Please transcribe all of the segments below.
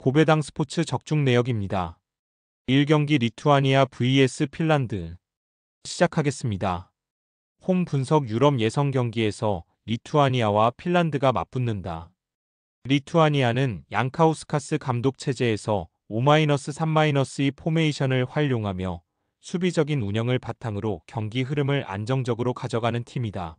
고배당 스포츠 적중 내역입니다. 1경기 리투아니아 vs 핀란드 시작하겠습니다. 홈 분석 유럽 예선 경기에서 리투아니아와 핀란드가 맞붙는다. 리투아니아는 양카우스카스 감독 체제에서 5-3-2 포메이션을 활용하며 수비적인 운영을 바탕으로 경기 흐름을 안정적으로 가져가는 팀이다.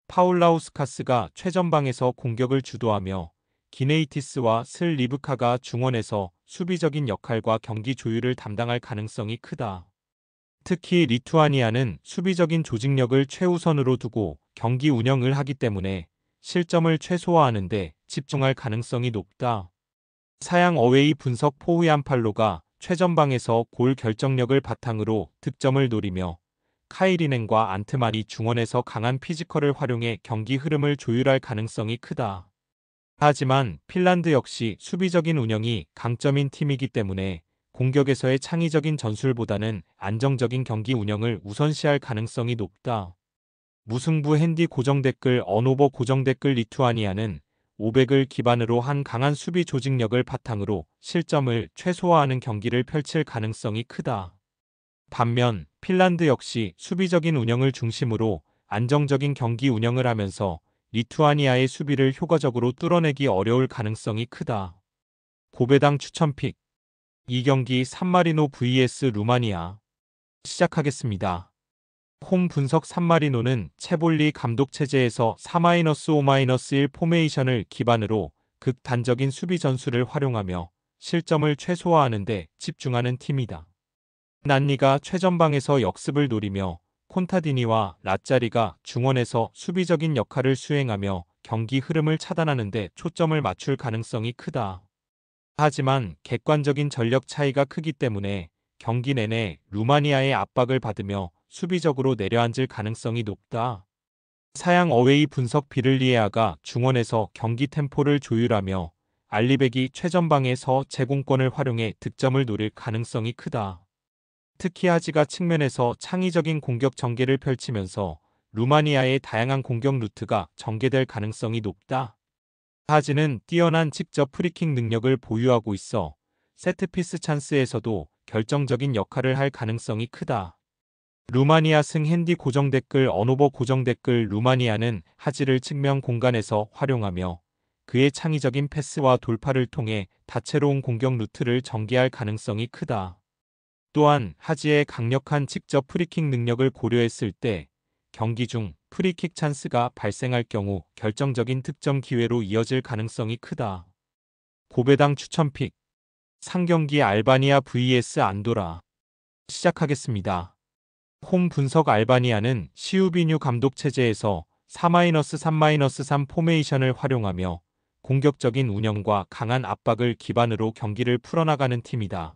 파울라우스카스가 최전방에서 공격을 주도하며 기네이티스와 슬리브카가 중원에서 수비적인 역할과 경기 조율을 담당할 가능성이 크다. 특히 리투아니아는 수비적인 조직력을 최우선으로 두고 경기 운영을 하기 때문에 실점을 최소화하는 데 집중할 가능성이 높다. 사양 어웨이 분석 포우얀팔로가 최전방에서 골 결정력을 바탕으로 득점을 노리며 카이리넨과 안트만이 중원에서 강한 피지컬을 활용해 경기 흐름을 조율할 가능성이 크다. 하지만 핀란드 역시 수비적인 운영이 강점인 팀이기 때문에 공격에서의 창의적인 전술보다는 안정적인 경기 운영을 우선시할 가능성이 높다. 무승부 핸디 고정 댓글 언오버 고정 댓글 리투아니아는 500을 기반으로 한 강한 수비 조직력을 바탕으로 실점을 최소화하는 경기를 펼칠 가능성이 크다. 반면 핀란드 역시 수비적인 운영을 중심으로 안정적인 경기 운영을 하면서 리투아니아의 수비를 효과적으로 뚫어내기 어려울 가능성이 크다. 고배당 추천픽 2경기 산마리노 vs 루마니아 시작하겠습니다. 홈 분석 산마리노는 체볼리 감독 체제에서 4-5-1 포메이션을 기반으로 극단적인 수비 전술을 활용하며 실점을 최소화하는 데 집중하는 팀이다. 난리가 최전방에서 역습을 노리며 콘타디니와 라짜리가 중원에서 수비적인 역할을 수행하며 경기 흐름을 차단하는 데 초점을 맞출 가능성이 크다. 하지만 객관적인 전력 차이가 크기 때문에 경기 내내 루마니아의 압박을 받으며 수비적으로 내려앉을 가능성이 높다. 사양 어웨이 분석 비를리에아가 중원에서 경기 템포를 조율하며 알리백이 최전방에서 제공권을 활용해 득점을 노릴 가능성이 크다. 특히 하지가 측면에서 창의적인 공격 전개를 펼치면서 루마니아의 다양한 공격 루트가 전개될 가능성이 높다. 하지는 뛰어난 직접 프리킥 능력을 보유하고 있어 세트피스 찬스에서도 결정적인 역할을 할 가능성이 크다. 루마니아 승 핸디 고정 댓글 언오버 고정 댓글 루마니아는 하지를 측면 공간에서 활용하며 그의 창의적인 패스와 돌파를 통해 다채로운 공격 루트를 전개할 가능성이 크다. 또한 하지의 강력한 직접 프리킥 능력을 고려했을 때 경기 중 프리킥 찬스가 발생할 경우 결정적인 득점 기회로 이어질 가능성이 크다. 고배당 추천픽 3경기 알바니아 vs 안도라 시작하겠습니다. 홈 분석 알바니아는 시우비뉴 감독 체제에서 4-3-3 포메이션을 활용하며 공격적인 운영과 강한 압박을 기반으로 경기를 풀어나가는 팀이다.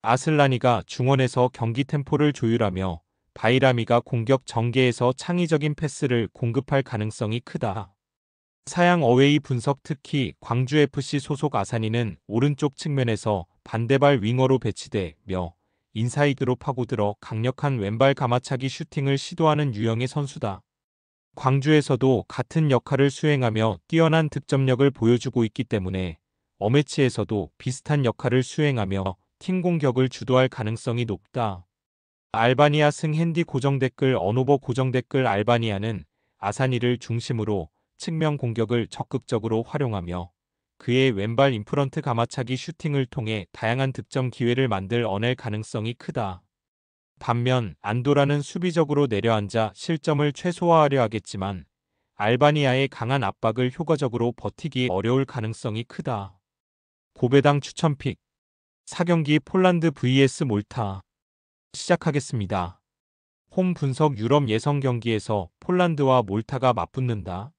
아슬라니가 중원에서 경기 템포를 조율하며 바이라미가 공격 전개에서 창의적인 패스를 공급할 가능성이 크다. 사양 어웨이 분석 특히 광주FC 소속 아사니는 오른쪽 측면에서 반대발 윙어로 배치되며 인사이드로 파고들어 강력한 왼발 가마차기 슈팅을 시도하는 유형의 선수다. 광주에서도 같은 역할을 수행하며 뛰어난 득점력을 보여주고 있기 때문에 어매치에서도 비슷한 역할을 수행하며 팀 공격을 주도할 가능성이 높다. 알바니아 승 핸디 고정 댓글 언오버 고정 댓글 알바니아는 아사니를 중심으로 측면 공격을 적극적으로 활용하며 그의 왼발 인프런트 가마차기 슈팅을 통해 다양한 득점 기회를 만들어낼 가능성이 크다. 반면 안도라는 수비적으로 내려앉아 실점을 최소화하려 하겠지만 알바니아의 강한 압박을 효과적으로 버티기 어려울 가능성이 크다. 고배당 추천픽 4경기 폴란드 vs 몰타 시작하겠습니다. 홈 분석 유럽 예선 경기에서 폴란드와 몰타가 맞붙는다.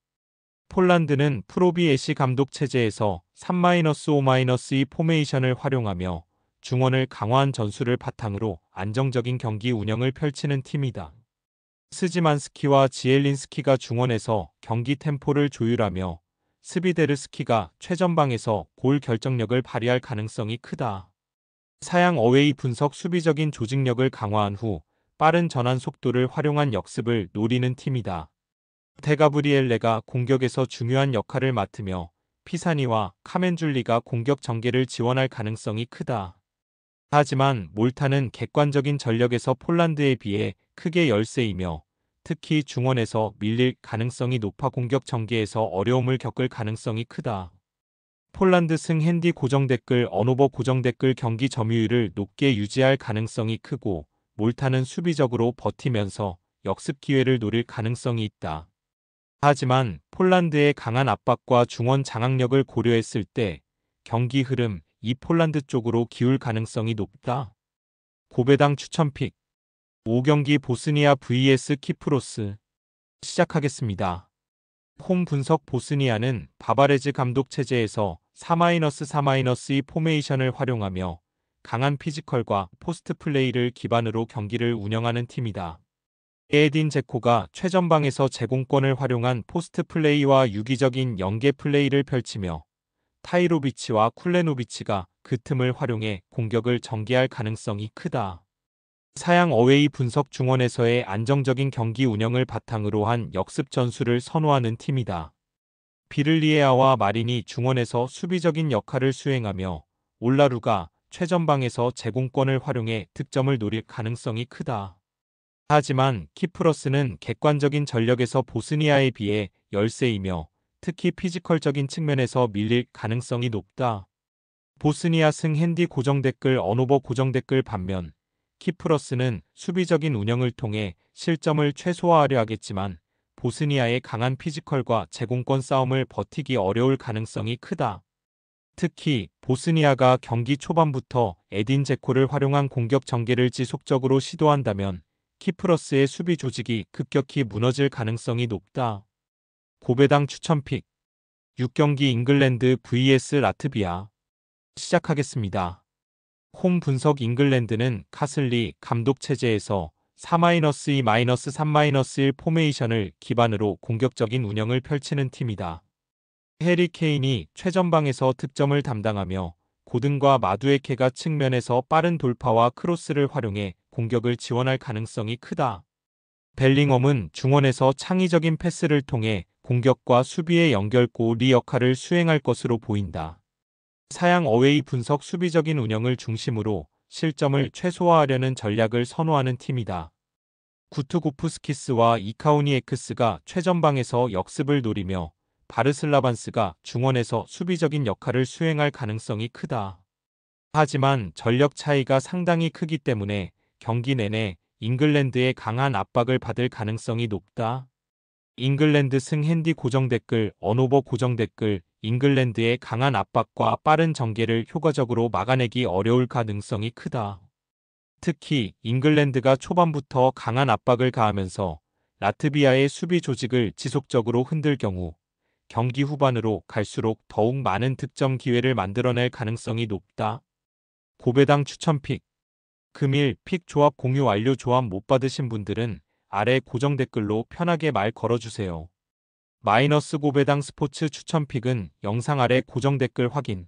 폴란드는 프로비에시 감독 체제에서 3-5-2 포메이션을 활용하며 중원을 강화한 전술을 바탕으로 안정적인 경기 운영을 펼치는 팀이다. 스지만스키와 지엘린스키가 중원에서 경기 템포를 조율하며 스비데르스키가 최전방에서 골 결정력을 발휘할 가능성이 크다. 사양 어웨이 분석 수비적인 조직력을 강화한 후 빠른 전환 속도를 활용한 역습을 노리는 팀이다. 데가브리엘레가 공격에서 중요한 역할을 맡으며 피사니와 카멘줄리가 공격 전개를 지원할 가능성이 크다. 하지만 몰타는 객관적인 전력에서 폴란드에 비해 크게 열세이며 특히 중원에서 밀릴 가능성이 높아 공격 전개에서 어려움을 겪을 가능성이 크다. 폴란드 승 핸디 고정 댓글 언오버 고정 댓글 경기 점유율을 높게 유지할 가능성이 크고 몰타는 수비적으로 버티면서 역습 기회를 노릴 가능성이 있다. 하지만 폴란드의 강한 압박과 중원 장악력을 고려했을 때 경기 흐름 이 폴란드 쪽으로 기울 가능성이 높다. 고배당 추천픽 5경기 보스니아 vs 키프로스 시작하겠습니다. 홈 분석 보스니아는 바바레즈 감독 체제에서 4-4-2 포메이션을 활용하며 강한 피지컬과 포스트 플레이를 기반으로 경기를 운영하는 팀이다. 에딘 제코가 최전방에서 제공권을 활용한 포스트 플레이와 유기적인 연계 플레이를 펼치며 타이로비치와 쿨레노비치가 그 틈을 활용해 공격을 전개할 가능성이 크다. 사양 어웨이 분석 중원에서의 안정적인 경기 운영을 바탕으로 한 역습 전술을 선호하는 팀이다. 비를리에아와 마린이 중원에서 수비적인 역할을 수행하며 올라루가 최전방에서 제공권을 활용해 득점을 노릴 가능성이 크다. 하지만 키프러스는 객관적인 전력에서 보스니아에 비해 열세이며 특히 피지컬적인 측면에서 밀릴 가능성이 높다. 보스니아 승 핸디 고정 댓글 언오버 고정 댓글 반면 키프러스는 수비적인 운영을 통해 실점을 최소화하려 하겠지만 보스니아의 강한 피지컬과 제공권 싸움을 버티기 어려울 가능성이 크다. 특히 보스니아가 경기 초반부터 에딘 제코를 활용한 공격 전개를 지속적으로 시도한다면 키프러스의 수비 조직이 급격히 무너질 가능성이 높다. 고배당 추천픽 6경기 잉글랜드 vs 라트비아 시작하겠습니다. 홈 분석 잉글랜드는 카슬리 감독 체제에서 4-2-3-1 포메이션을 기반으로 공격적인 운영을 펼치는 팀이다. 해리 케인이 최전방에서 득점을 담당하며 고든과 마두에케가 측면에서 빠른 돌파와 크로스를 활용해 공격을 지원할 가능성이 크다. 벨링엄은 중원에서 창의적인 패스를 통해 공격과 수비의 연결고리 역할을 수행할 것으로 보인다. 사양 어웨이 분석 수비적인 운영을 중심으로 실점을 최소화하려는 전략을 선호하는 팀이다. 구트고프스키스와 이카우니에크스가 최전방에서 역습을 노리며 바르슬라반스가 중원에서 수비적인 역할을 수행할 가능성이 크다. 하지만 전력 차이가 상당히 크기 때문에 경기 내내 잉글랜드의 강한 압박을 받을 가능성이 높다. 잉글랜드 승 핸디 고정 댓글 언오버 고정 댓글 잉글랜드의 강한 압박과 빠른 전개를 효과적으로 막아내기 어려울 가능성이 크다. 특히 잉글랜드가 초반부터 강한 압박을 가하면서 라트비아의 수비 조직을 지속적으로 흔들 경우 경기 후반으로 갈수록 더욱 많은 득점 기회를 만들어낼 가능성이 높다. 고배당 추천픽 금일 픽 조합 공유 완료. 조합 못 받으신 분들은 아래 고정 댓글로 편하게 말 걸어주세요. 마이너스 고배당 스포츠 추천픽은 영상 아래 고정 댓글 확인.